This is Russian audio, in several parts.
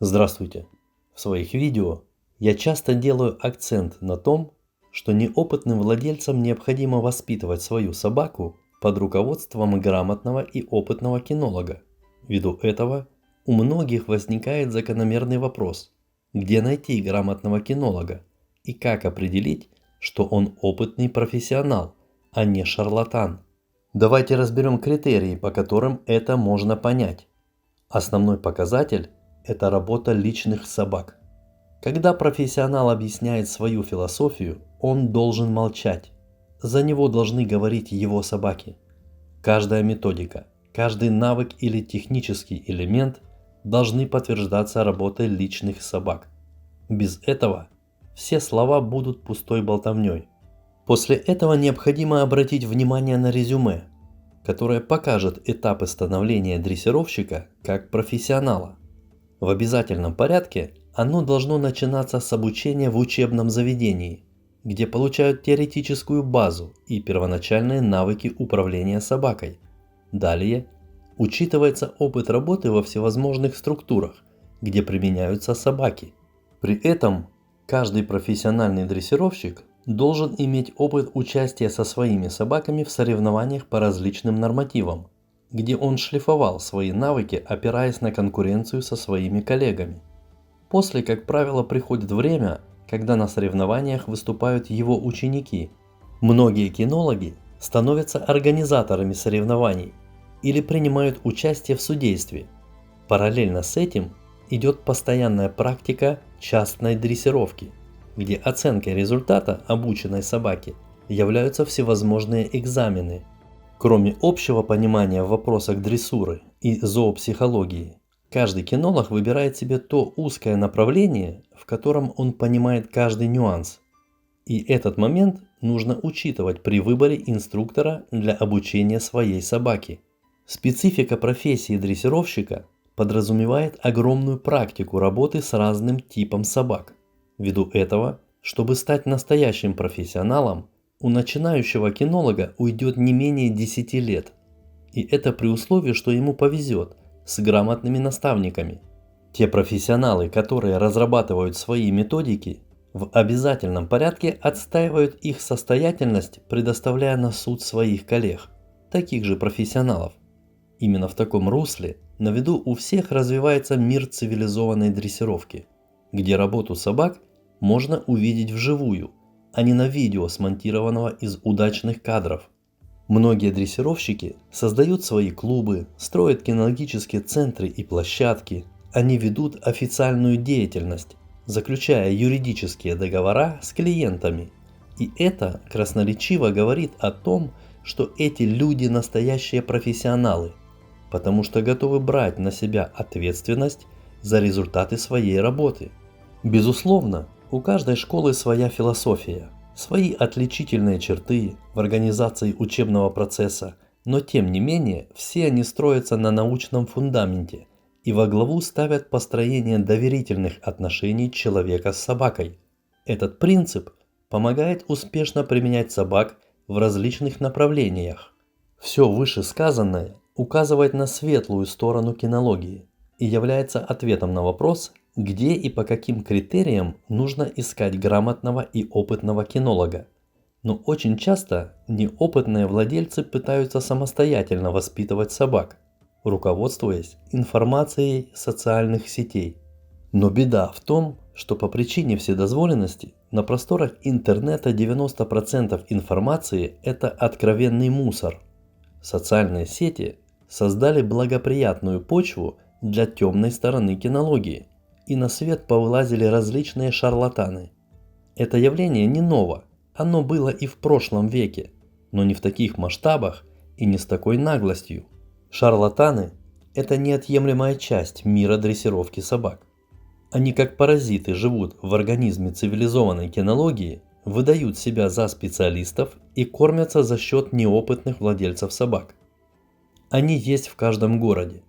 Здравствуйте! В своих видео я часто делаю акцент на том, что неопытным владельцам необходимо воспитывать свою собаку под руководством грамотного и опытного кинолога. Ввиду этого у многих возникает закономерный вопрос: где найти грамотного кинолога и как определить, что он опытный профессионал, а не шарлатан? Давайте разберем критерии, по которым это можно понять. Основной показатель – это работа личных собак. Когда профессионал объясняет свою философию, он должен молчать. За него должны говорить его собаки. Каждая методика, каждый навык или технический элемент должны подтверждаться работой личных собак. Без этого все слова будут пустой болтовней. После этого необходимо обратить внимание на резюме, которое покажет этапы становления дрессировщика как профессионала. В обязательном порядке оно должно начинаться с обучения в учебном заведении, где получают теоретическую базу и первоначальные навыки управления собакой. Далее учитывается опыт работы во всевозможных структурах, где применяются собаки. При этом каждый профессиональный дрессировщик должен иметь опыт участия со своими собаками в соревнованиях по различным нормативам, где он шлифовал свои навыки, опираясь на конкуренцию со своими коллегами. После, как правило, приходит время, когда на соревнованиях выступают его ученики. Многие кинологи становятся организаторами соревнований или принимают участие в судействе. Параллельно с этим идет постоянная практика частной дрессировки, где оценкой результата обученной собаки являются всевозможные экзамены. Кроме общего понимания в вопросах дрессуры и зоопсихологии, каждый кинолог выбирает себе то узкое направление, в котором он понимает каждый нюанс. И этот момент нужно учитывать при выборе инструктора для обучения своей собаки. Специфика профессии дрессировщика подразумевает огромную практику работы с разным типом собак. Ввиду этого, чтобы стать настоящим профессионалом, у начинающего кинолога уйдет не менее 10 лет. И это при условии, что ему повезет с грамотными наставниками. Те профессионалы, которые разрабатывают свои методики, в обязательном порядке отстаивают их состоятельность, предоставляя на суд своих коллег, таких же профессионалов. Именно в таком русле на виду у всех развивается мир цивилизованной дрессировки, где работу собак можно увидеть вживую, а не на видео, смонтированного из удачных кадров. Многие дрессировщики создают свои клубы, строят кинологические центры и площадки. Они ведут официальную деятельность, заключая юридические договора с клиентами. И это красноречиво говорит о том, что эти люди настоящие профессионалы, потому что готовы брать на себя ответственность за результаты своей работы. Безусловно, у каждой школы своя философия, свои отличительные черты в организации учебного процесса, но тем не менее все они строятся на научном фундаменте и во главу ставят построение доверительных отношений человека с собакой. Этот принцип помогает успешно применять собак в различных направлениях. Все вышесказанное указывает на светлую сторону кинологии и является ответом на вопрос, где и по каким критериям нужно искать грамотного и опытного кинолога. Но очень часто неопытные владельцы пытаются самостоятельно воспитывать собак, руководствуясь информацией социальных сетей. Но беда в том, что по причине вседозволенности на просторах интернета 90% информации – это откровенный мусор. Социальные сети создали благоприятную почву для темной стороны кинологии, и на свет повылазили различные шарлатаны. Это явление не ново, оно было и в прошлом веке, но не в таких масштабах и не с такой наглостью. Шарлатаны – это неотъемлемая часть мира дрессировки собак. Они как паразиты живут в организме цивилизованной кинологии, выдают себя за специалистов и кормятся за счет неопытных владельцев собак. Они есть в каждом городе.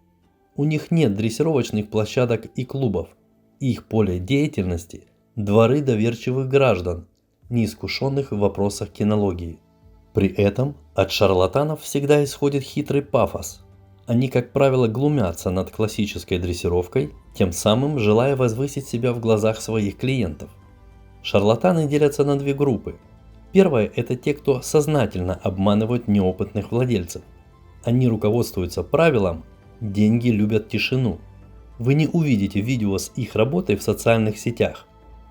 У них нет дрессировочных площадок и клубов. Их поле деятельности – дворы доверчивых граждан, неискушенных в вопросах кинологии. При этом от шарлатанов всегда исходит хитрый пафос. Они, как правило, глумятся над классической дрессировкой, тем самым желая возвысить себя в глазах своих клиентов. Шарлатаны делятся на две группы. Первая – это те, кто сознательно обманывают неопытных владельцев. Они руководствуются правилом «деньги любят тишину». Вы не увидите видео с их работой в социальных сетях.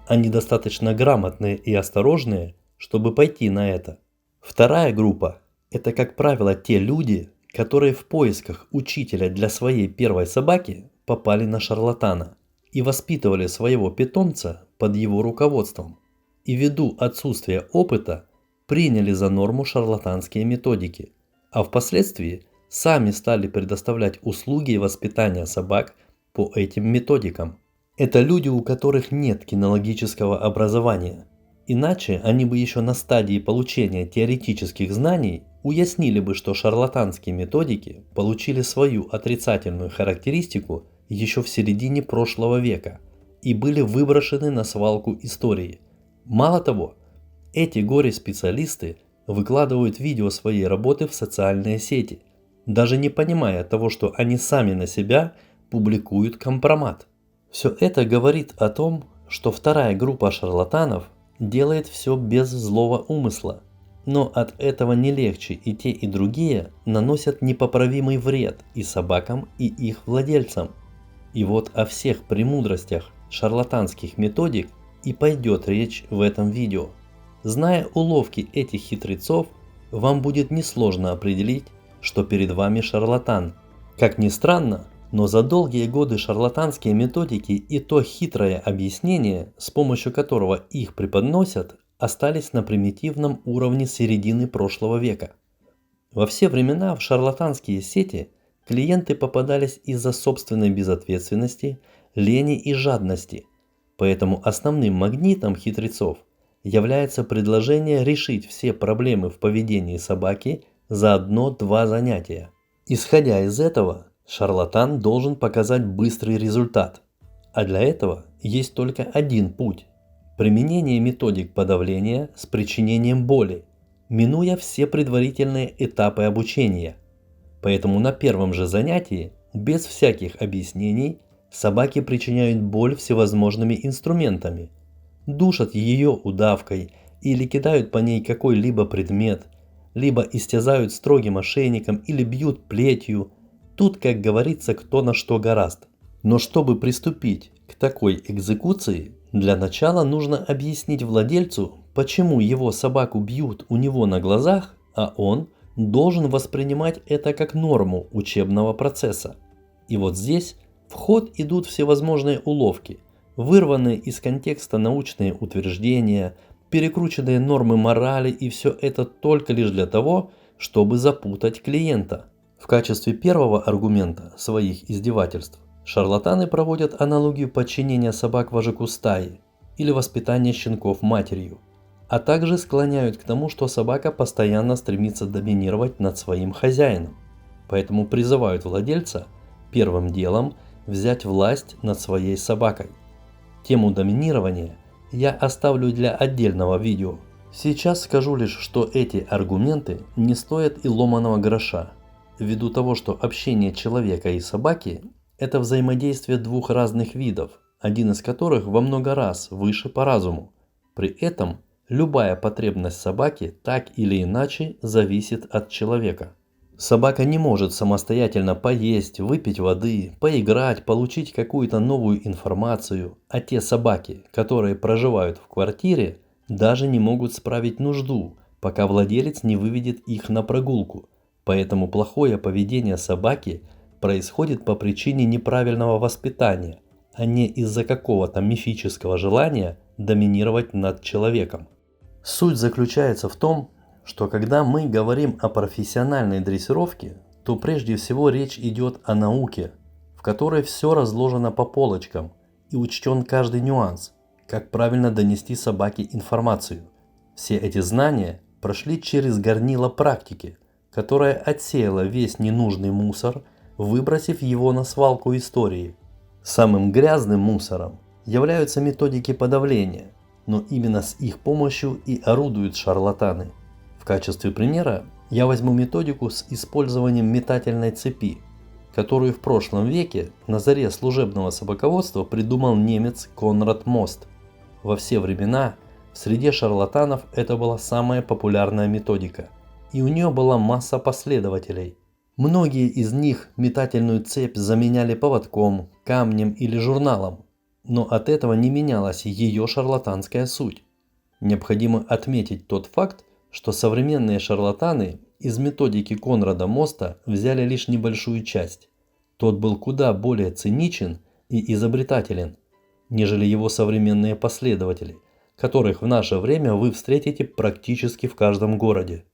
Они достаточно грамотные и осторожные, чтобы пойти на это. Вторая группа – это, как правило, те люди, которые в поисках учителя для своей первой собаки попали на шарлатана и воспитывали своего питомца под его руководством, и ввиду отсутствия опыта приняли за норму шарлатанские методики, а впоследствии сами стали предоставлять услуги воспитания собак по этим методикам. Это люди, у которых нет кинологического образования. Иначе они бы еще на стадии получения теоретических знаний уяснили бы, что шарлатанские методики получили свою отрицательную характеристику еще в середине прошлого века и были выброшены на свалку истории. Мало того, эти горе-специалисты выкладывают видео своей работы в социальные сети, даже не понимая того, что они сами на себя публикуют компромат. Все это говорит о том, что вторая группа шарлатанов делает все без злого умысла, но от этого не легче, и те, и другие наносят непоправимый вред и собакам, и их владельцам. И вот о всех премудростях шарлатанских методик и пойдет речь в этом видео. Зная уловки этих хитрецов, вам будет несложно определить, что перед вами шарлатан. Как ни странно, но за долгие годы шарлатанские методики и то хитрое объяснение, с помощью которого их преподносят, остались на примитивном уровне середины прошлого века. Во все времена в шарлатанские сети клиенты попадались из-за собственной безответственности, лени и жадности, поэтому основным магнитом хитрецов является предложение решить все проблемы в поведении собаки за одно-два занятия. Исходя из этого, шарлатан должен показать быстрый результат, а для этого есть только один путь – применение методик подавления с причинением боли, минуя все предварительные этапы обучения. Поэтому на первом же занятии, без всяких объяснений, собаке причиняют боль всевозможными инструментами, душат ее удавкой или кидают по ней какой-либо предмет, либо истязают строгим ошейником или бьют плетью. Тут, как говорится, кто на что горазд. Но чтобы приступить к такой экзекуции, для начала нужно объяснить владельцу, почему его собаку бьют у него на глазах, а он должен воспринимать это как норму учебного процесса. И вот здесь в ход идут всевозможные уловки, вырванные из контекста научные утверждения, перекрученные нормы морали, и все это только лишь для того, чтобы запутать клиента. В качестве первого аргумента своих издевательств шарлатаны проводят аналогию подчинения собак вожаку стаи или воспитания щенков матерью, а также склоняют к тому, что собака постоянно стремится доминировать над своим хозяином, поэтому призывают владельца первым делом взять власть над своей собакой. Тему доминирования я оставлю для отдельного видео. Сейчас скажу лишь, что эти аргументы не стоят и ломаного гроша, ввиду того, что общение человека и собаки – это взаимодействие двух разных видов, один из которых во много раз выше по разуму. При этом любая потребность собаки так или иначе зависит от человека. Собака не может самостоятельно поесть, выпить воды, поиграть, получить какую-то новую информацию, а те собаки, которые проживают в квартире, даже не могут справить нужду, пока владелец не выведет их на прогулку. Поэтому плохое поведение собаки происходит по причине неправильного воспитания, а не из-за какого-то мифического желания доминировать над человеком. Суть заключается в том, что когда мы говорим о профессиональной дрессировке, то прежде всего речь идет о науке, в которой все разложено по полочкам и учтен каждый нюанс, как правильно донести собаке информацию. Все эти знания прошли через горнило практики, которая отсеяла весь ненужный мусор, выбросив его на свалку истории. Самым грязным мусором являются методики подавления, но именно с их помощью и орудуют шарлатаны. В качестве примера я возьму методику с использованием метательной цепи. которую в прошлом веке на заре служебного собаководства придумал немец Конрад Мост. Во все времена в среде шарлатанов это была самая популярная методика, и у нее была масса последователей. Многие из них метательную цепь заменяли поводком, камнем или журналом, но от этого не менялась ее шарлатанская суть. Необходимо отметить тот факт, что современные шарлатаны из методики Конрада Моста взяли лишь небольшую часть. Тот был куда более циничен и изобретателен, нежели его современные последователи, которых в наше время вы встретите практически в каждом городе.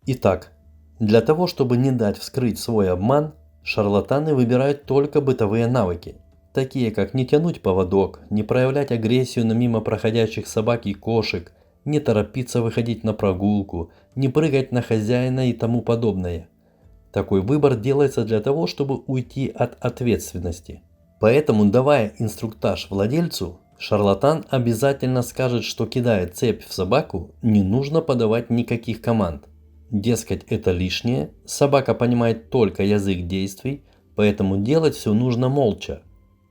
Итак, для того, чтобы не дать вскрыть свой обман, шарлатаны выбирают только бытовые навыки, такие как не тянуть поводок, не проявлять агрессию на мимо проходящих собак и кошек, не торопиться выходить на прогулку, не прыгать на хозяина и тому подобное. Такой выбор делается для того, чтобы уйти от ответственности. Поэтому, давая инструктаж владельцу, шарлатан обязательно скажет, что кидая цепь в собаку, не нужно подавать никаких команд. Дескать, это лишнее, собака понимает только язык действий, поэтому делать все нужно молча.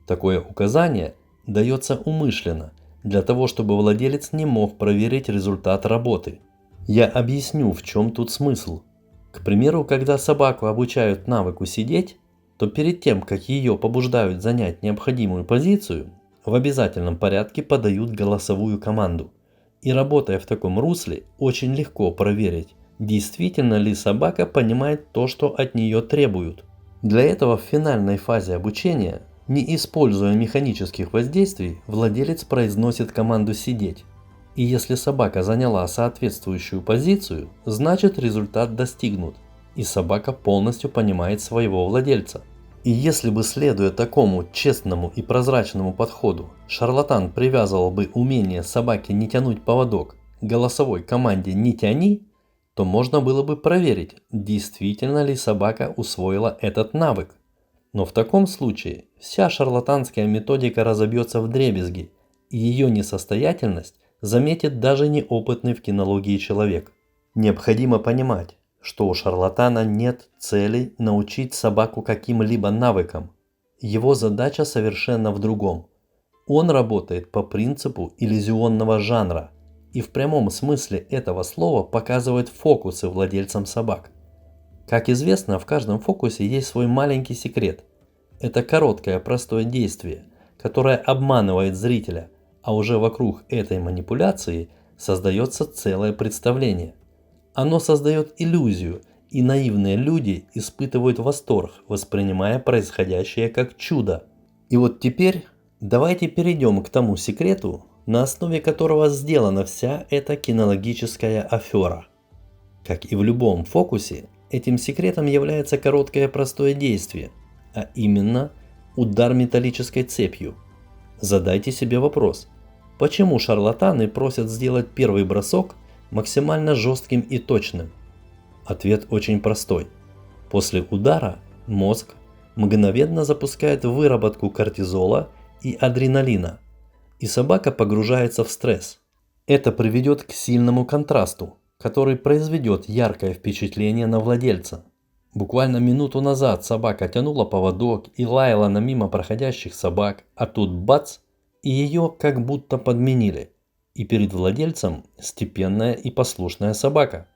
Такое указание дается умышленно, для того, чтобы владелец не мог проверить результат работы. Я объясню, в чем тут смысл. К примеру, когда собаку обучают навыку сидеть, то перед тем, как ее побуждают занять необходимую позицию, в обязательном порядке подают голосовую команду. И работая в таком русле, очень легко проверить, действительно ли собака понимает то, что от нее требуют. Для этого в финальной фазе обучения, не используя механических воздействий, владелец произносит команду «сидеть». И если собака заняла соответствующую позицию, значит результат достигнут, и собака полностью понимает своего владельца. И если бы, следуя такому честному и прозрачному подходу, шарлатан привязывал бы умение собаки не тянуть поводок к голосовой команде «не тяни», то можно было бы проверить, действительно ли собака усвоила этот навык. Но в таком случае вся шарлатанская методика разобьется вдребезги, и ее несостоятельность заметит даже неопытный в кинологии человек. Необходимо понимать, что у шарлатана нет цели научить собаку каким-либо навыкам. Его задача совершенно в другом. Он работает по принципу иллюзионного жанра и в прямом смысле этого слова показывает фокусы владельцам собак. Как известно, в каждом фокусе есть свой маленький секрет. Это короткое простое действие, которое обманывает зрителя, а уже вокруг этой манипуляции создается целое представление. Оно создает иллюзию, и наивные люди испытывают восторг, воспринимая происходящее как чудо. И вот теперь давайте перейдем к тому секрету, на основе которого сделана вся эта кинологическая афера. Как и в любом фокусе, этим секретом является короткое простое действие, а именно удар металлической цепью. Задайте себе вопрос, почему шарлатаны просят сделать первый бросок максимально жестким и точным? Ответ очень простой. После удара мозг мгновенно запускает выработку кортизола и адреналина, и собака погружается в стресс. Это приведет к сильному контрасту, который произведет яркое впечатление на владельца. Буквально минуту назад собака тянула поводок и лаяла на мимо проходящих собак, а тут бац, и ее как будто подменили. И перед владельцем степенная и послушная собака.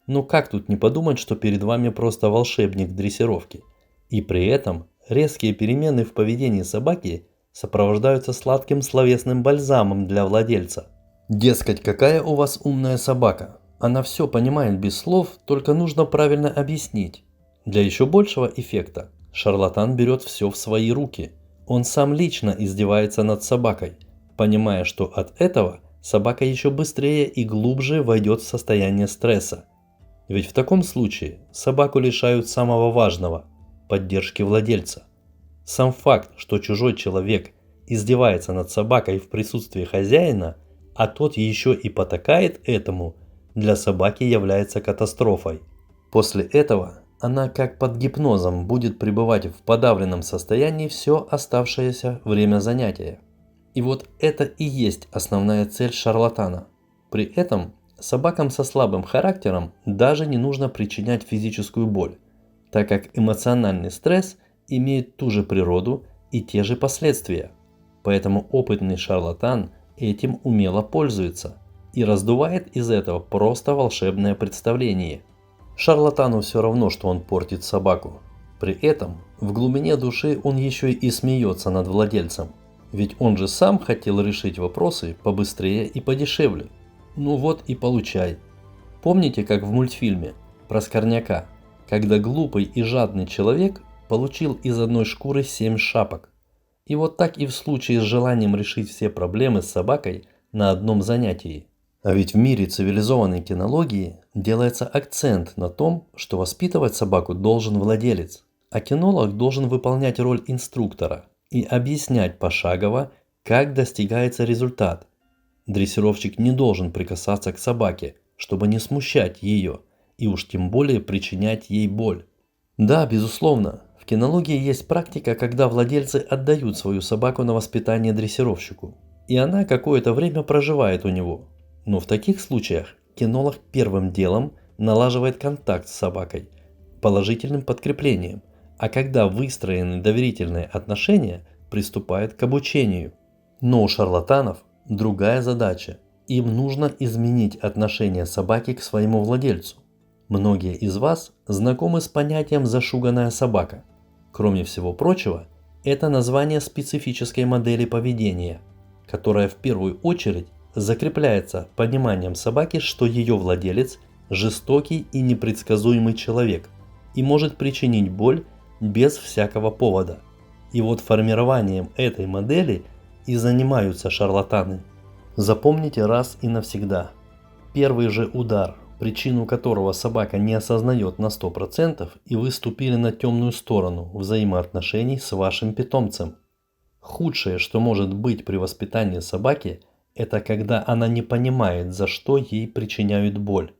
Ну как тут не подумать, что перед вами просто волшебник дрессировки. И при этом резкие перемены в поведении собаки сопровождаются сладким словесным бальзамом для владельца. Дескать, какая у вас умная собака. Она все понимает без слов, только нужно правильно объяснить. Для еще большего эффекта шарлатан берет все в свои руки. Он сам лично издевается над собакой, понимая, что от этого собака еще быстрее и глубже войдет в состояние стресса. Ведь в таком случае собаку лишают самого важного – поддержки владельца. Сам факт, что чужой человек издевается над собакой в присутствии хозяина, а тот еще и потакает этому, для собаки является катастрофой. После этого она как под гипнозом будет пребывать в подавленном состоянии все оставшееся время занятия. И вот это и есть основная цель шарлатана. При этом собакам со слабым характером даже не нужно причинять физическую боль, так как эмоциональный стресс имеют ту же природу и те же последствия. Поэтому опытный шарлатан этим умело пользуется и раздувает из этого просто волшебное представление. Шарлатану все равно, что он портит собаку. При этом в глубине души он еще и смеется над владельцем. Ведь он же сам хотел решить вопросы побыстрее и подешевле. Ну вот и получай. Помните, как в мультфильме про Скорняка, когда глупый и жадный человек получил из одной шкуры 7 шапок? И вот так и в случае с желанием решить все проблемы с собакой на одном занятии. А ведь в мире цивилизованной кинологии делается акцент на том, что воспитывать собаку должен владелец, а кинолог должен выполнять роль инструктора и объяснять пошагово, как достигается результат. Дрессировщик не должен прикасаться к собаке, чтобы не смущать ее, и уж тем более причинять ей боль. Да, безусловно, в кинологии есть практика, когда владельцы отдают свою собаку на воспитание дрессировщику, и она какое-то время проживает у него. Но в таких случаях кинолог первым делом налаживает контакт с собакой положительным подкреплением, а когда выстроены доверительные отношения, приступает к обучению. Но у шарлатанов другая задача. Им нужно изменить отношение собаки к своему владельцу. Многие из вас знакомы с понятием «зашуганная собака». Кроме всего прочего, это название специфической модели поведения, которая в первую очередь закрепляется пониманием собаки, что ее владелец – жестокий и непредсказуемый человек и может причинить боль без всякого повода. И вот формированием этой модели и занимаются шарлатаны. Запомните раз и навсегда. Первый же удар, причину которого собака не осознает на 100%, и вы ступили на темную сторону взаимоотношений с вашим питомцем. Худшее, что может быть при воспитании собаки, это когда она не понимает, за что ей причиняют боль.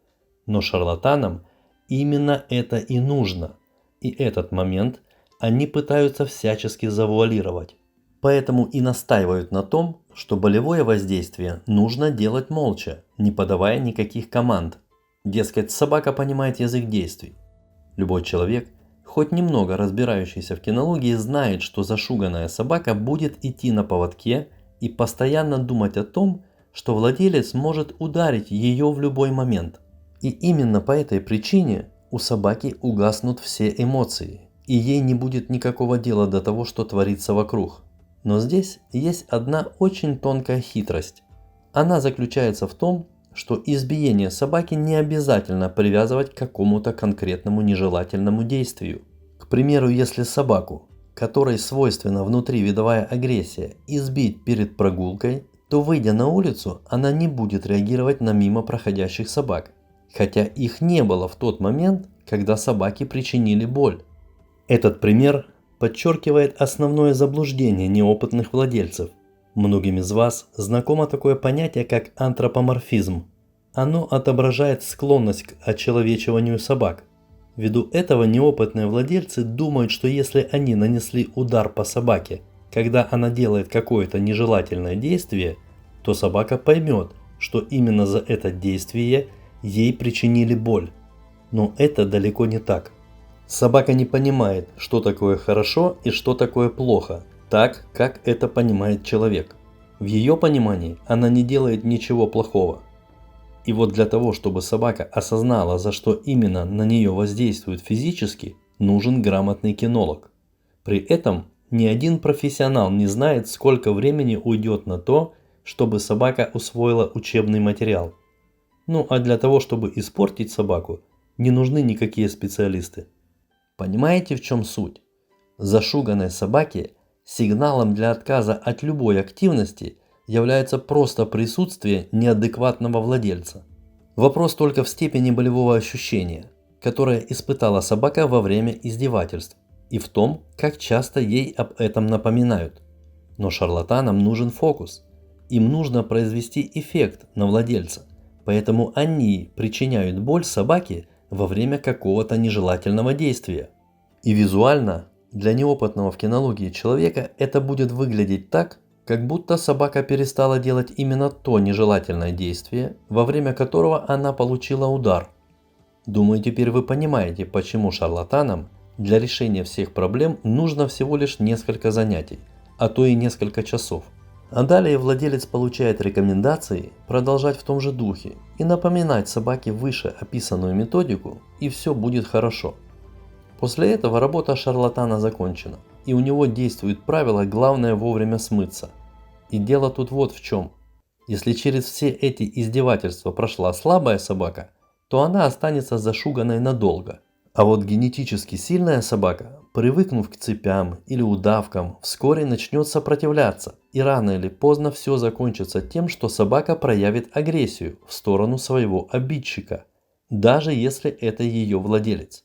Но шарлатанам именно это и нужно. И этот момент они пытаются всячески завуалировать. Поэтому и настаивают на том, что болевое воздействие нужно делать молча, не подавая никаких команд. Дескать, собака понимает язык действий. Любой человек, хоть немного разбирающийся в кинологии, знает, что зашуганная собака будет идти на поводке и постоянно думать о том, что владелец может ударить ее в любой момент. И именно по этой причине у собаки угаснут все эмоции, и ей не будет никакого дела до того, что творится вокруг. Но здесь есть одна очень тонкая хитрость. Она заключается в том, что избиение собаки не обязательно привязывать к какому-то конкретному нежелательному действию. К примеру, если собаку, которой свойственна внутривидовая агрессия, избить перед прогулкой, то, выйдя на улицу, она не будет реагировать на мимо проходящих собак, хотя их не было в тот момент, когда собаке причинили боль. Этот пример подчеркивает основное заблуждение неопытных владельцев. Многим из вас знакомо такое понятие, как антропоморфизм. Оно отображает склонность к очеловечиванию собак. Ввиду этого неопытные владельцы думают, что если они нанесли удар по собаке, когда она делает какое-то нежелательное действие, то собака поймет, что именно за это действие ей причинили боль. Но это далеко не так. Собака не понимает, что такое хорошо и что такое плохо, так, как это понимает человек. В ее понимании она не делает ничего плохого. И вот для того, чтобы собака осознала, за что именно на нее воздействует физически, нужен грамотный кинолог. При этом ни один профессионал не знает, сколько времени уйдет на то, чтобы собака усвоила учебный материал. Ну а для того, чтобы испортить собаку, не нужны никакие специалисты. Понимаете, в чем суть? Зашуганной собаке сигналом для отказа от любой активности является просто присутствие неадекватного владельца. Вопрос только в степени болевого ощущения, которое испытала собака во время издевательств, и в том, как часто ей об этом напоминают. Но шарлатанам нужен фокус. Им нужно произвести эффект на владельца, поэтому они причиняют боль собаке во время какого-то нежелательного действия. И визуально для неопытного в кинологии человека это будет выглядеть так, как будто собака перестала делать именно то нежелательное действие, во время которого она получила удар. Думаю, теперь вы понимаете, почему шарлатанам Для решения всех проблем нужно всего лишь несколько занятий, а то и несколько часов. А далее владелец получает рекомендации продолжать в том же духе и напоминать собаке выше описанную методику, и все будет хорошо. После этого работа шарлатана закончена, и у него действует правило «главное вовремя смыться». И дело тут вот в чем. Если через все эти издевательства прошла слабая собака, то она останется зашуганной надолго. А вот генетически сильная собака, привыкнув к цепям или удавкам, вскоре начнет сопротивляться, и рано или поздно все закончится тем, что собака проявит агрессию в сторону своего обидчика, даже если это ее владелец.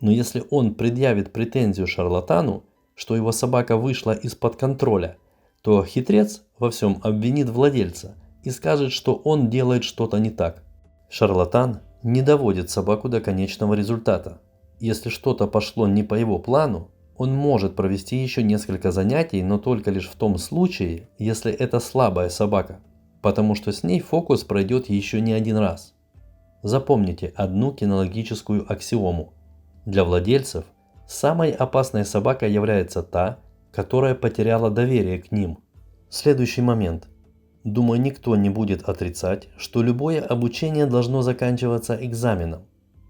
Но если он предъявит претензию шарлатану, что его собака вышла из-под контроля, то хитрец во всем обвинит владельца и скажет, что он делает что-то не так. Шарлатан не доводит собаку до конечного результата. Если что-то пошло не по его плану, он может провести еще несколько занятий, но только лишь в том случае, если это слабая собака, потому что с ней фокус пройдет еще не один раз. Запомните одну кинологическую аксиому. Для владельцев самой опасной собакой является та, которая потеряла доверие к ним. Следующий момент. Думаю, никто не будет отрицать, что любое обучение должно заканчиваться экзаменом.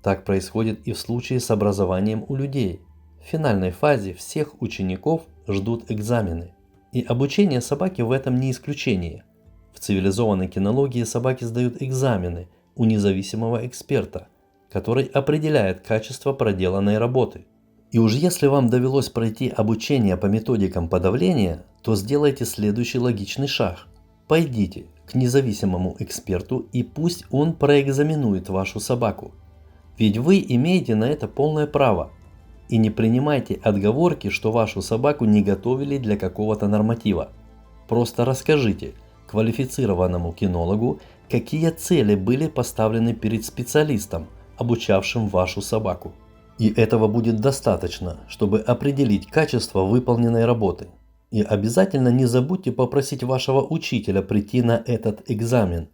Так происходит и в случае с образованием у людей. В финальной фазе всех учеников ждут экзамены. И обучение собаки в этом не исключение. В цивилизованной кинологии собаки сдают экзамены у независимого эксперта, который определяет качество проделанной работы. И уж если вам довелось пройти обучение по методикам подавления, то сделайте следующий логичный шаг. Пойдите к независимому эксперту и пусть он проэкзаменует вашу собаку. Ведь вы имеете на это полное право. И не принимайте отговорки, что вашу собаку не готовили для какого-то норматива. Просто расскажите квалифицированному кинологу, какие цели были поставлены перед специалистом, обучавшим вашу собаку. И этого будет достаточно, чтобы определить качество выполненной работы. И обязательно не забудьте попросить вашего учителя прийти на этот экзамен.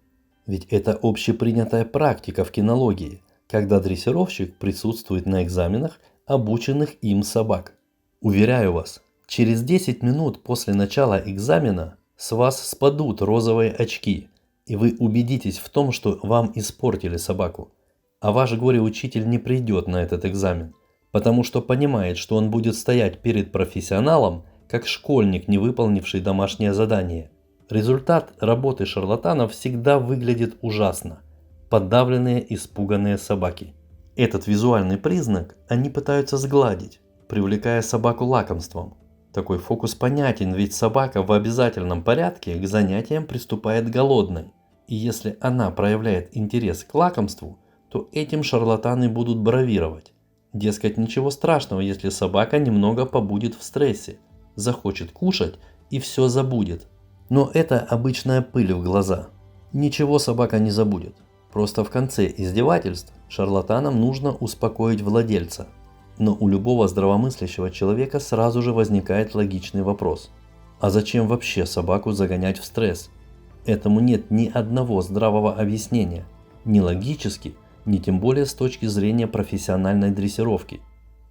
Ведь это общепринятая практика в кинологии, когда дрессировщик присутствует на экзаменах обученных им собак. Уверяю вас, через 10 минут после начала экзамена с вас спадут розовые очки, и вы убедитесь в том, что вам испортили собаку. А ваш горе-учитель не придет на этот экзамен, потому что понимает, что он будет стоять перед профессионалом, как школьник, не выполнивший домашнее задание. Результат работы шарлатанов всегда выглядит ужасно. Подавленные, испуганные собаки. Этот визуальный признак они пытаются сгладить, привлекая собаку лакомством. Такой фокус понятен, ведь собака в обязательном порядке к занятиям приступает голодной. И если она проявляет интерес к лакомству, то этим шарлатаны будут бравировать. Дескать, ничего страшного, если собака немного побудет в стрессе, захочет кушать и все забудет. Но это обычная пыль в глаза. Ничего собака не забудет. Просто в конце издевательств шарлатанам нужно успокоить владельца. Но у любого здравомыслящего человека сразу же возникает логичный вопрос. А зачем вообще собаку загонять в стресс? Этому нет ни одного здравого объяснения. Ни логически, ни тем более с точки зрения профессиональной дрессировки.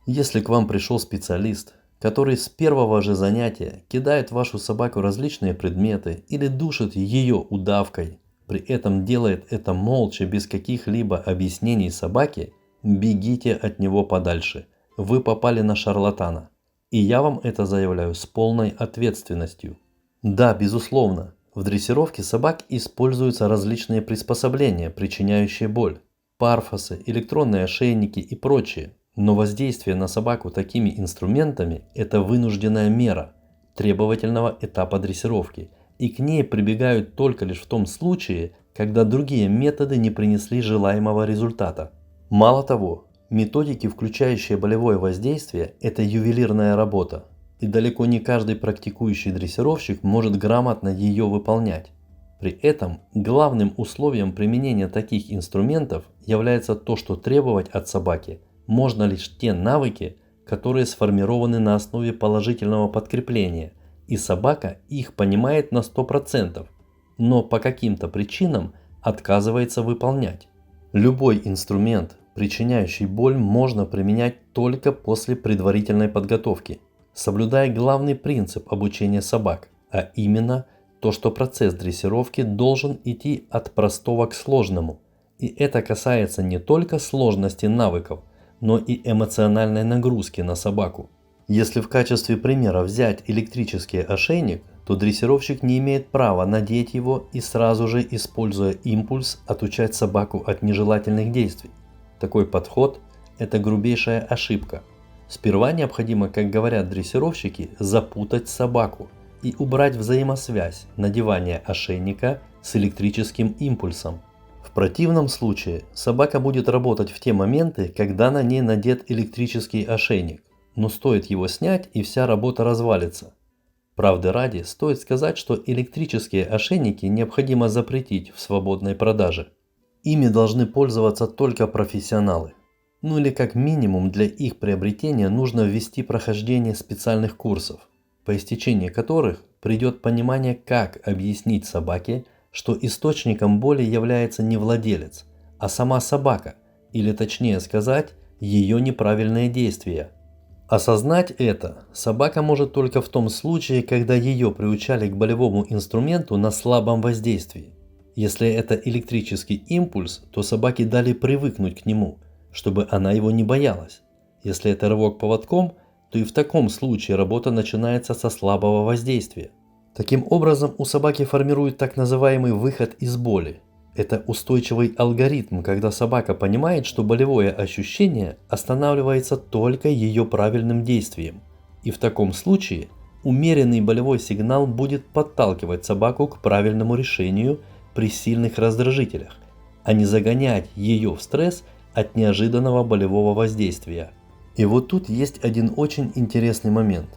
Если к вам пришел специалист, который с первого же занятия кидает вашу собаку различные предметы или душит ее удавкой, при этом делает это молча, без каких-либо объяснений собаке, бегите от него подальше. Вы попали на шарлатана. И я вам это заявляю с полной ответственностью. Да, безусловно, в дрессировке собак используются различные приспособления, причиняющие боль. Парфосы, электронные ошейники и прочее. Но воздействие на собаку такими инструментами – это вынужденная мера требовательного этапа дрессировки, и к ней прибегают только лишь в том случае, когда другие методы не принесли желаемого результата. Мало того, методики, включающие болевое воздействие – это ювелирная работа, и далеко не каждый практикующий дрессировщик может грамотно ее выполнять. При этом главным условием применения таких инструментов является то, что требовать от собаки можно лишь те навыки, которые сформированы на основе положительного подкрепления, и собака их понимает на 100%, но по каким-то причинам отказывается выполнять. Любой инструмент, причиняющий боль, можно применять только после предварительной подготовки, соблюдая главный принцип обучения собак, а именно то, что процесс дрессировки должен идти от простого к сложному. И это касается не только сложности навыков, но и эмоциональной нагрузки на собаку. Если в качестве примера взять электрический ошейник, то дрессировщик не имеет права надеть его и сразу же, используя импульс, отучать собаку от нежелательных действий. Такой подход – это грубейшая ошибка. Сперва необходимо, как говорят дрессировщики, запутать собаку и убрать взаимосвязь надевания ошейника с электрическим импульсом. В противном случае собака будет работать в те моменты, когда на ней надет электрический ошейник, но стоит его снять, и вся работа развалится. Правды ради, стоит сказать, что электрические ошейники необходимо запретить в свободной продаже. Ими должны пользоваться только профессионалы. Ну или как минимум для их приобретения нужно ввести прохождение специальных курсов, по истечении которых придет понимание, как объяснить собаке, что источником боли является не владелец, а сама собака, или точнее сказать, ее неправильные действия. Осознать это собака может только в том случае, когда ее приучали к болевому инструменту на слабом воздействии. Если это электрический импульс, то собаке дали привыкнуть к нему, чтобы она его не боялась. Если это рывок поводком, то и в таком случае работа начинается со слабого воздействия. Таким образом, у собаки формирует так называемый выход из боли. Это устойчивый алгоритм, когда собака понимает, что болевое ощущение останавливается только ее правильным действием. И в таком случае умеренный болевой сигнал будет подталкивать собаку к правильному решению при сильных раздражителях, а не загонять ее в стресс от неожиданного болевого воздействия. И вот тут есть один очень интересный момент.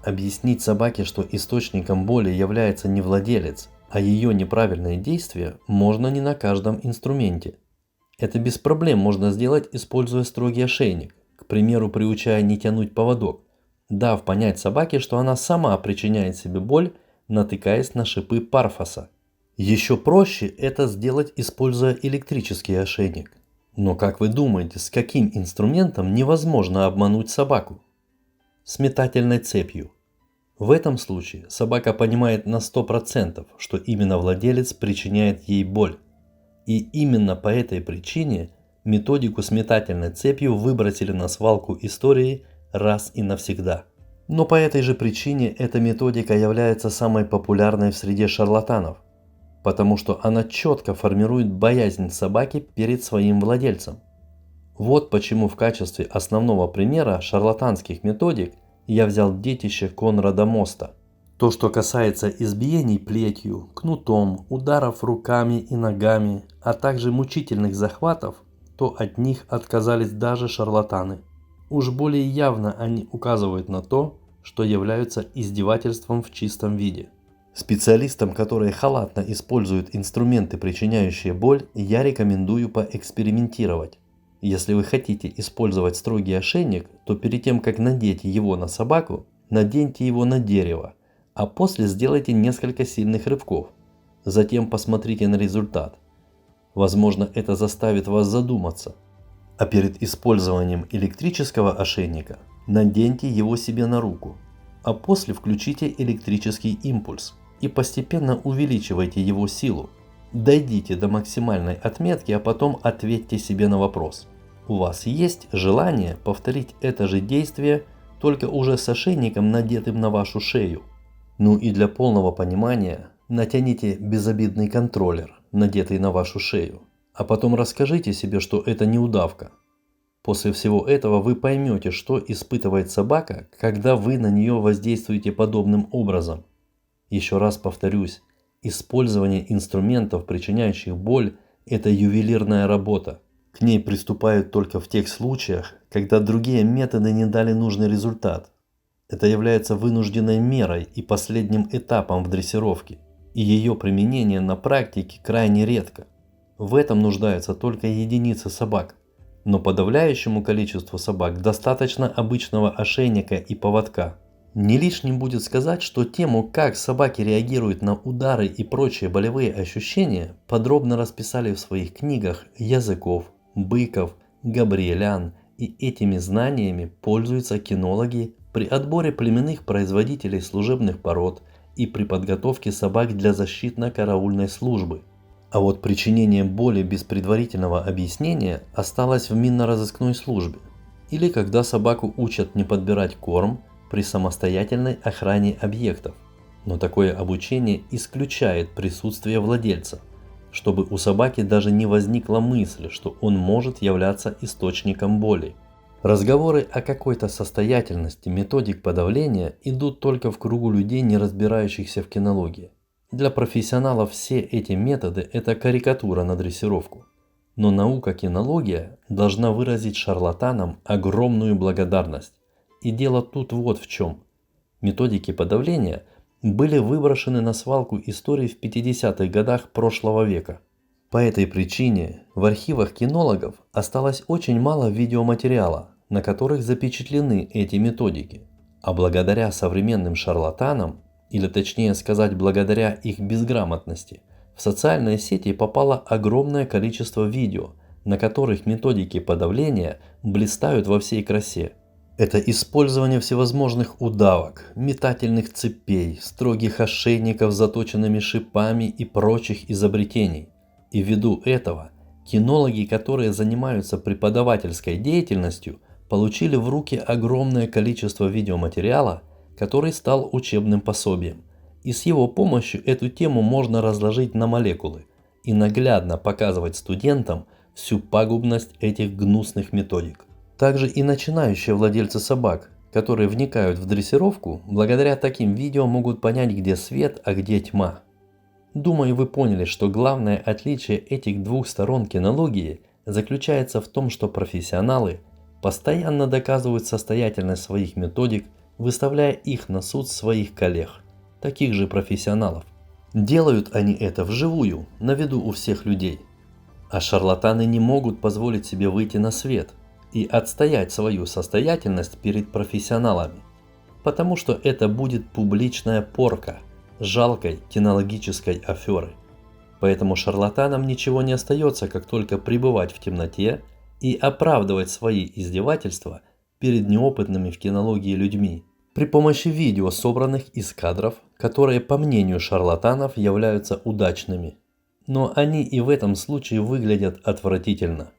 Объяснить собаке, что источником боли является не владелец, а ее неправильные действия, можно не на каждом инструменте. Это без проблем можно сделать, используя строгий ошейник, к примеру, приучая не тянуть поводок, дав понять собаке, что она сама причиняет себе боль, натыкаясь на шипы Парфаса. Еще проще это сделать, используя электрический ошейник. Но как вы думаете, с каким инструментом невозможно обмануть собаку? С метательной цепью. В этом случае собака понимает на 100%, что именно владелец причиняет ей боль. И именно по этой причине методику с метательной цепью выбросили на свалку истории раз и навсегда. Но по этой же причине эта методика является самой популярной в среде шарлатанов, потому что она четко формирует боязнь собаки перед своим владельцем. Вот почему в качестве основного примера шарлатанских методик я взял детище Конрада Моста. То, что касается избиений плетью, кнутом, ударов руками и ногами, а также мучительных захватов, то от них отказались даже шарлатаны. Уж более явно они указывают на то, что являются издевательством в чистом виде. Специалистам, которые халатно используют инструменты, причиняющие боль, я рекомендую поэкспериментировать. Если вы хотите использовать строгий ошейник, то перед тем, как надеть его на собаку, наденьте его на дерево, а после сделайте несколько сильных рывков. Затем посмотрите на результат. Возможно, это заставит вас задуматься. А перед использованием электрического ошейника наденьте его себе на руку, а после включите электрический импульс и постепенно увеличивайте его силу. Дойдите до максимальной отметки, а потом ответьте себе на вопрос. У вас есть желание повторить это же действие, только уже с ошейником, надетым на вашу шею? Ну и для полного понимания, натяните безобидный контроллер, надетый на вашу шею, а потом расскажите себе, что это не удавка. После всего этого вы поймете, что испытывает собака, когда вы на нее воздействуете подобным образом. Еще раз повторюсь, использование инструментов, причиняющих боль, это ювелирная работа. К ней приступают только в тех случаях, когда другие методы не дали нужный результат. Это является вынужденной мерой и последним этапом в дрессировке, и ее применение на практике крайне редко. В этом нуждаются только единицы собак. Но подавляющему количеству собак достаточно обычного ошейника и поводка. Не лишним будет сказать, что тему, как собаки реагируют на удары и прочие болевые ощущения, подробно расписали в своих книгах Языков, Быков, габриэлян, и этими знаниями пользуются кинологи при отборе племенных производителей служебных пород и при подготовке собак для защитно-караульной службы. А вот причинение боли без предварительного объяснения осталось в минно-розыскной службе, или когда собаку учат не подбирать корм при самостоятельной охране объектов. Но такое обучение исключает присутствие владельца, чтобы у собаки даже не возникла мысль, что он может являться источником боли. Разговоры о какой-то состоятельности методик подавления идут только в кругу людей, не разбирающихся в кинологии. Для профессионалов все эти методы – это карикатура на дрессировку. Но наука кинология должна выразить шарлатанам огромную благодарность. И дело тут вот в чем. Методики подавления были выброшены на свалку истории в 50-х годах прошлого века. По этой причине в архивах кинологов осталось очень мало видеоматериала, на которых запечатлены эти методики. А благодаря современным шарлатанам, или точнее сказать благодаря их безграмотности, в социальные сети попало огромное количество видео, на которых методики подавления блистают во всей красе. Это использование всевозможных удавок, метательных цепей, строгих ошейников с заточенными шипами и прочих изобретений. И ввиду этого кинологи, которые занимаются преподавательской деятельностью, получили в руки огромное количество видеоматериала, который стал учебным пособием. И с его помощью эту тему можно разложить на молекулы и наглядно показывать студентам всю пагубность этих гнусных методик. Также и начинающие владельцы собак, которые вникают в дрессировку, благодаря таким видео могут понять, где свет, а где тьма. Думаю, вы поняли, что главное отличие этих двух сторон кинологии заключается в том, что профессионалы постоянно доказывают состоятельность своих методик, выставляя их на суд своих коллег, таких же профессионалов. Делают они это вживую, на виду у всех людей. А шарлатаны не могут позволить себе выйти на свет и отстоять свою состоятельность перед профессионалами, потому что это будет публичная порка жалкой кинологической аферы. Поэтому шарлатанам ничего не остается, как только пребывать в темноте и оправдывать свои издевательства перед неопытными в кинологии людьми при помощи видео, собранных из кадров, которые, по мнению шарлатанов, являются удачными. Но они и в этом случае выглядят отвратительно.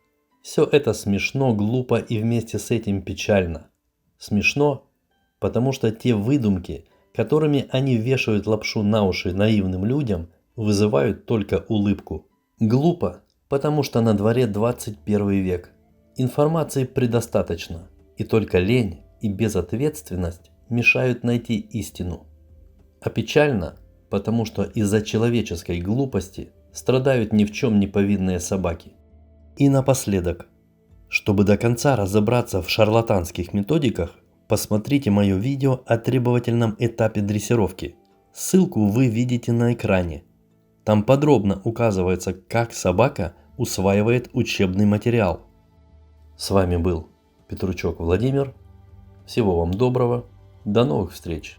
Все это смешно, глупо и вместе с этим печально. Смешно, потому что те выдумки, которыми они вешают лапшу на уши наивным людям, вызывают только улыбку. Глупо, потому что на дворе 21 век. Информации предостаточно, и только лень и безответственность мешают найти истину. А печально, потому что из-за человеческой глупости страдают ни в чем не повинные собаки. И напоследок, чтобы до конца разобраться в шарлатанских методиках, посмотрите мое видео о требовательном этапе дрессировки. Ссылку вы видите на экране. Там подробно указывается, как собака усваивает учебный материал. С вами был Петручок Владимир. Всего вам доброго. До новых встреч.